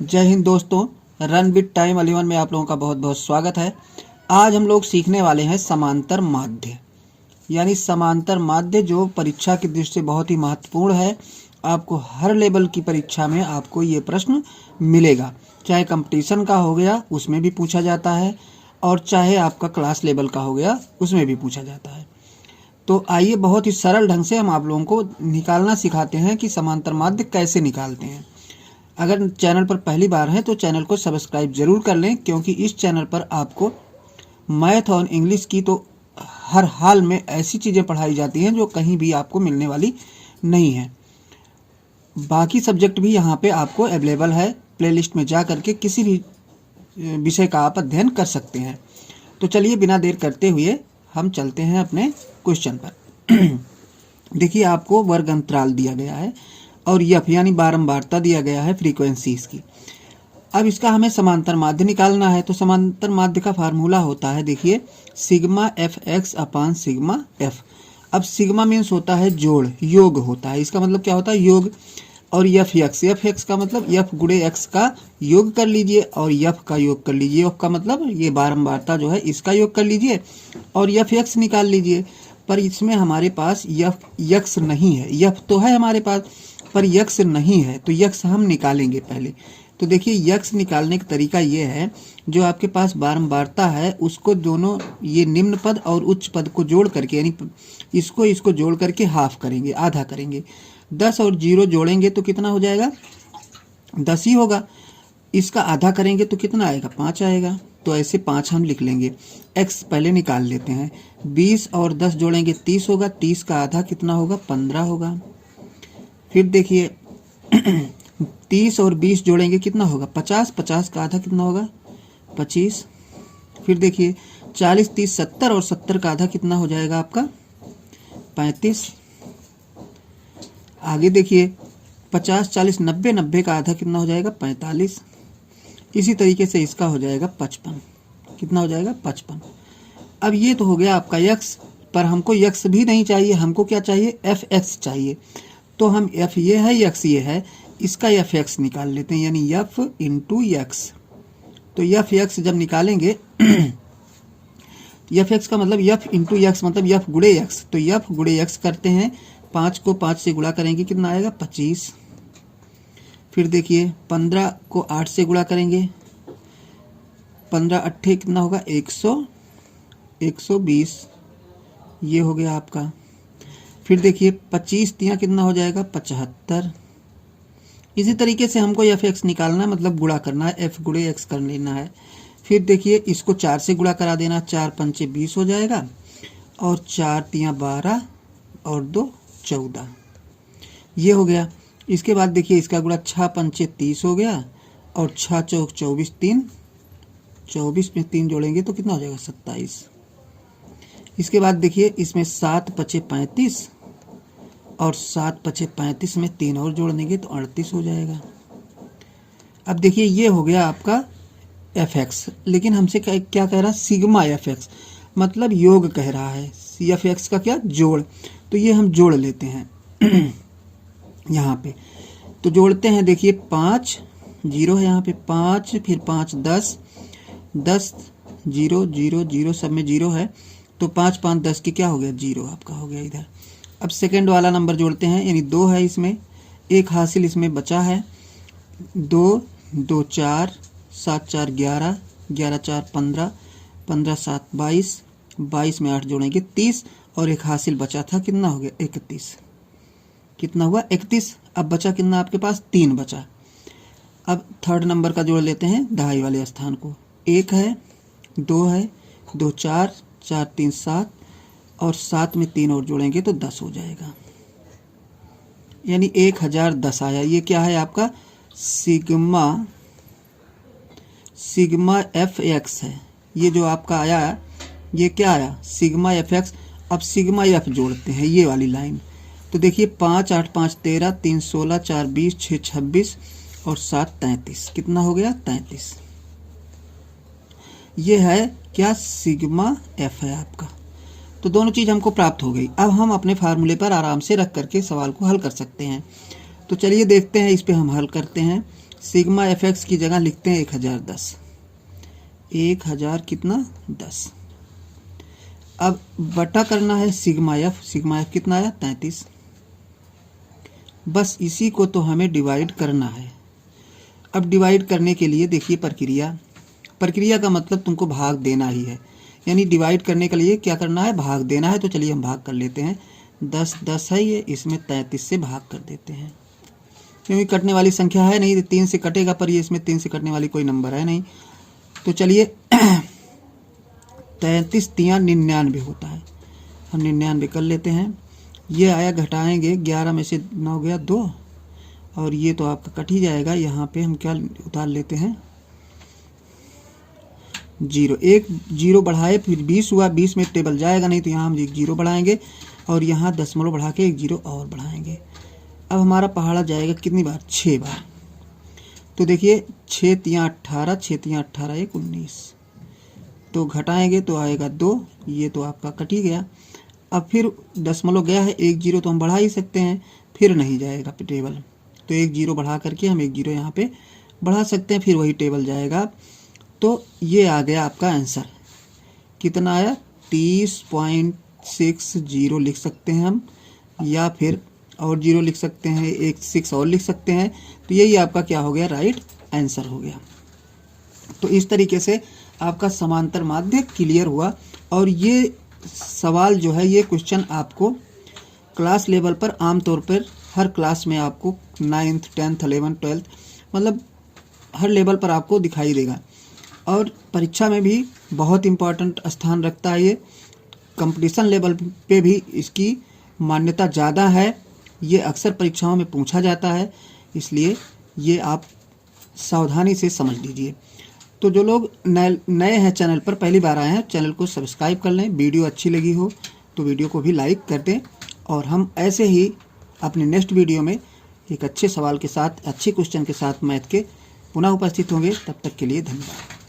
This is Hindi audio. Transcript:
जय हिंद दोस्तों, रन विद टाइम 11 में आप लोगों का बहुत बहुत स्वागत है। आज हम लोग सीखने वाले हैं समांतर माध्य, यानी समांतर माध्य जो परीक्षा की दृष्टि से बहुत ही महत्वपूर्ण है। आपको हर लेवल की परीक्षा में आपको ये प्रश्न मिलेगा, चाहे कंपटीशन का हो गया उसमें भी पूछा जाता है और चाहे आपका क्लास लेवल का हो गया उसमें भी पूछा जाता है। तो आइए बहुत ही सरल ढंग से हम आप लोगों को निकालना सिखाते हैं कि समांतर माध्य कैसे निकालते हैं। अगर चैनल पर पहली बार है तो चैनल को सब्सक्राइब जरूर कर लें, क्योंकि इस चैनल पर आपको मैथ और इंग्लिश की तो हर हाल में ऐसी चीज़ें पढ़ाई जाती हैं जो कहीं भी आपको मिलने वाली नहीं है। बाकी सब्जेक्ट भी यहाँ पे आपको अवेलेबल है, प्लेलिस्ट में जा करके किसी भी विषय का आप अध्ययन कर सकते हैं। तो चलिए बिना देर करते हुए हम चलते हैं अपने क्वेश्चन पर। देखिए, आपको वर्ग अंतराल दिया गया है और यफ यानी बारंबारता दिया गया है फ्रीक्वेंसी इसकी। अब इसका हमें समांतर माध्य निकालना है। तो समांतर माध्य का फार्मूला होता है, देखिए, सिग्मा एफ एक्स अपान सिग्मा एफ। अब सिग्मा मीन्स होता है जोड़, योग होता है। इसका मतलब क्या होता है? योग। और यफ एक्स का मतलब यफ गुणे एक्स का योग कर लीजिए और यफ का योग कर लीजिए। यफ का मतलब ये बारंबारता जो है इसका योग कर लीजिए और यफ एक्स निकाल लीजिए। पर इसमें हमारे पास यफ यक्स नहीं है। यफ तो है हमारे पास पर यक्स नहीं है, तो यक्स हम निकालेंगे पहले। तो देखिए, यक्स निकालने का तरीका ये है, जो आपके पास बारंबारता है उसको दोनों ये निम्न पद और उच्च पद को जोड़ करके, यानी इसको जोड़ करके हाफ करेंगे, आधा करेंगे। 10 और 0 जोड़ेंगे तो कितना हो जाएगा? 10 ही होगा। इसका आधा करेंगे तो कितना आएगा? 5 आएगा। तो ऐसे 5 हम लिख लेंगे। एक्स पहले निकाल लेते हैं। 20 और 10 जोड़ेंगे 30 होगा। 30 का आधा कितना होगा? 15 होगा। फिर देखिए 30 और 20 जोड़ेंगे कितना होगा? 50। 50 का आधा कितना होगा? 25। फिर देखिए 40, 30, 70 और 70 का आधा कितना हो जाएगा आपका? 35। आगे देखिए 50, 40, 90, 90 का आधा कितना हो जाएगा? 45। इसी तरीके से इसका हो जाएगा 55। कितना हो जाएगा? 55। अब ये तो हो गया आपका यक्स, पर हमको यक्स भी नहीं चाहिए, हमको क्या चाहिए? एफ एक्स चाहिए। तो हम एफ ये है, यक्स ये है, इसका एफ एक्स निकाल लेते हैं, यानी एफ इंटू यक्स। तो एफ एक्स जब निकालेंगे एफ एक्स का मतलब एफ इंटू यक्स मतलब एफ गुणे यक्स। तो एफ गुणे यक्स करते हैं, 5 को 5 से गुणा करेंगे कितना आएगा? 25। फिर देखिए 15 को 8 से गुणा करेंगे, 15 अट्ठे कितना होगा? 120। ये हो गया आपका। फिर देखिए 25 तिया कितना हो जाएगा? 75। इसी तरीके से हमको एफ एक्स निकालना है, मतलब गुणा करना है, एफ गुणे एक्स कर लेना है। फिर देखिए इसको 4 से गुणा करा देना, 4 पंचे 20 हो जाएगा और 4 तिया 12 और 2 14। ये हो गया। इसके बाद देखिए इसका गुणा 6 पंचे 30 हो गया और 6 चौक 24, 3 24 में 3 जोड़ेंगे तो कितना हो जाएगा? 27। इसके बाद देखिए इसमें 7 पचे 35 और 7 पचे 35 में 3 और जोड़ देंगे तो 38 हो जाएगा। अब देखिए ये हो गया आपका एफ एक्स, लेकिन हमसे क्या कह रहा है? सिग्मा एफ एक्स, मतलब योग कह रहा है। एफ एक्स का क्या? जोड़। तो ये हम जोड़ लेते हैं यहाँ पे। तो जोड़ते हैं, देखिए 5 0 है यहाँ पे, 5 फिर 5 10 10 0 0 0 सब में 0 है, तो 5 5 10 की क्या हो गया? 0 आपका हो गया इधर। अब सेकंड वाला नंबर जोड़ते हैं, यानी 2 है इसमें, एक हासिल इसमें बचा है। 2 2 4 7 4 11 11 4 15 15 7 22 22 में 8 जोड़ेंगे 30 और एक हासिल बचा था, कितना हो गया? 31। कितना हुआ? 31। अब बचा कितना आपके पास? 3 बचा। अब थर्ड नंबर का जोड़ लेते हैं दहाई वाले स्थान को। 1 है, 2 है, 2 4 4 3 7 और 7 में 3 और जोड़ेंगे तो 10 हो जाएगा, यानी 1010 आया। ये क्या है आपका? सिग्मा एफ एक्स है। ये जो आपका आया ये क्या आया? Sigma F x. अब सिग्मा एफ जोड़ते हैं, ये वाली लाइन। तो देखिए 5 8 5 13 3 16 4 20 6 26 और 7 33। कितना हो गया? 33। ये है क्या? सिग्मा एफ है आपका। तो दोनों चीज़ हमको प्राप्त हो गई। अब हम अपने फार्मूले पर आराम से रख करके सवाल को हल कर सकते हैं। तो चलिए देखते हैं, इस पे हम हल करते हैं। सिग्मा एफ एक्स की जगह लिखते हैं 1010। 1000 कितना 10। अब बटा करना है सिग्मा एफ कितना आया 33। बस इसी को तो हमें डिवाइड करना है। अब डिवाइड करने के लिए देखिए प्रक्रिया का मतलब तुमको भाग देना ही है, यानी डिवाइड करने के लिए क्या करना है, भाग देना है। तो चलिए हम भाग कर लेते हैं। 10 10 है ये, इसमें 33 से भाग कर देते हैं, क्योंकि कटने वाली संख्या है नहीं, 3 से कटेगा, पर ये इसमें 3 से कटने वाली कोई नंबर है नहीं। तो चलिए 33 तियाँ 99 होता है, हम 99 कर लेते हैं। ये आया, घटाएंगे 11 में से 9 गया 2, और ये तो आपका कट ही जाएगा। यहाँ पे हम क्या उतार लेते हैं 0। एक 0 बढ़ाए फिर 20 हुआ, 20 में टेबल जाएगा नहीं, तो यहाँ हम 1 0 बढ़ाएंगे और यहाँ दशमलव बढ़ा के 1 0 और बढ़ाएंगे। अब हमारा पहाड़ा जाएगा कितनी बार, 6 बार। तो देखिए 6 तियाँ 18, 6 तियाँ 18 1 19। तो घटाएंगे तो आएगा 2, ये तो आपका कट ही गया। अब फिर दशमलव गया है, 1 0 तो हम बढ़ा ही सकते हैं, फिर नहीं जाएगा टेबल, तो 1 0 बढ़ा करके हम 1 0 यहाँ पे बढ़ा सकते हैं, फिर वही टेबल जाएगा। तो ये आ गया आपका आंसर, कितना आया 30.60 लिख सकते हैं हम, या फिर और 0 लिख सकते हैं, एक 6 और लिख सकते हैं। तो यही आपका क्या हो गया, राइट आंसर हो गया। तो इस तरीके से आपका समांतर माध्य क्लियर हुआ। और ये सवाल जो है, ये क्वेश्चन आपको क्लास लेवल पर आमतौर पर हर क्लास में आपको 9th 10th 11th 12th मतलब हर लेवल पर आपको दिखाई देगा, और परीक्षा में भी बहुत इम्पोर्टेंट स्थान रखता है। ये कंपटीशन लेवल पे भी इसकी मान्यता ज़्यादा है, ये अक्सर परीक्षाओं में पूछा जाता है, इसलिए ये आप सावधानी से समझ लीजिए। तो जो लोग नए हैं चैनल पर, पहली बार आए हैं, चैनल को सब्सक्राइब कर लें। वीडियो अच्छी लगी हो तो वीडियो को भी लाइक कर दें, और हम ऐसे ही अपने नेक्स्ट वीडियो में एक अच्छे सवाल के साथ, अच्छे क्वेश्चन के साथ मैथ के पुनः उपस्थित होंगे। तब तक के लिए धन्यवाद।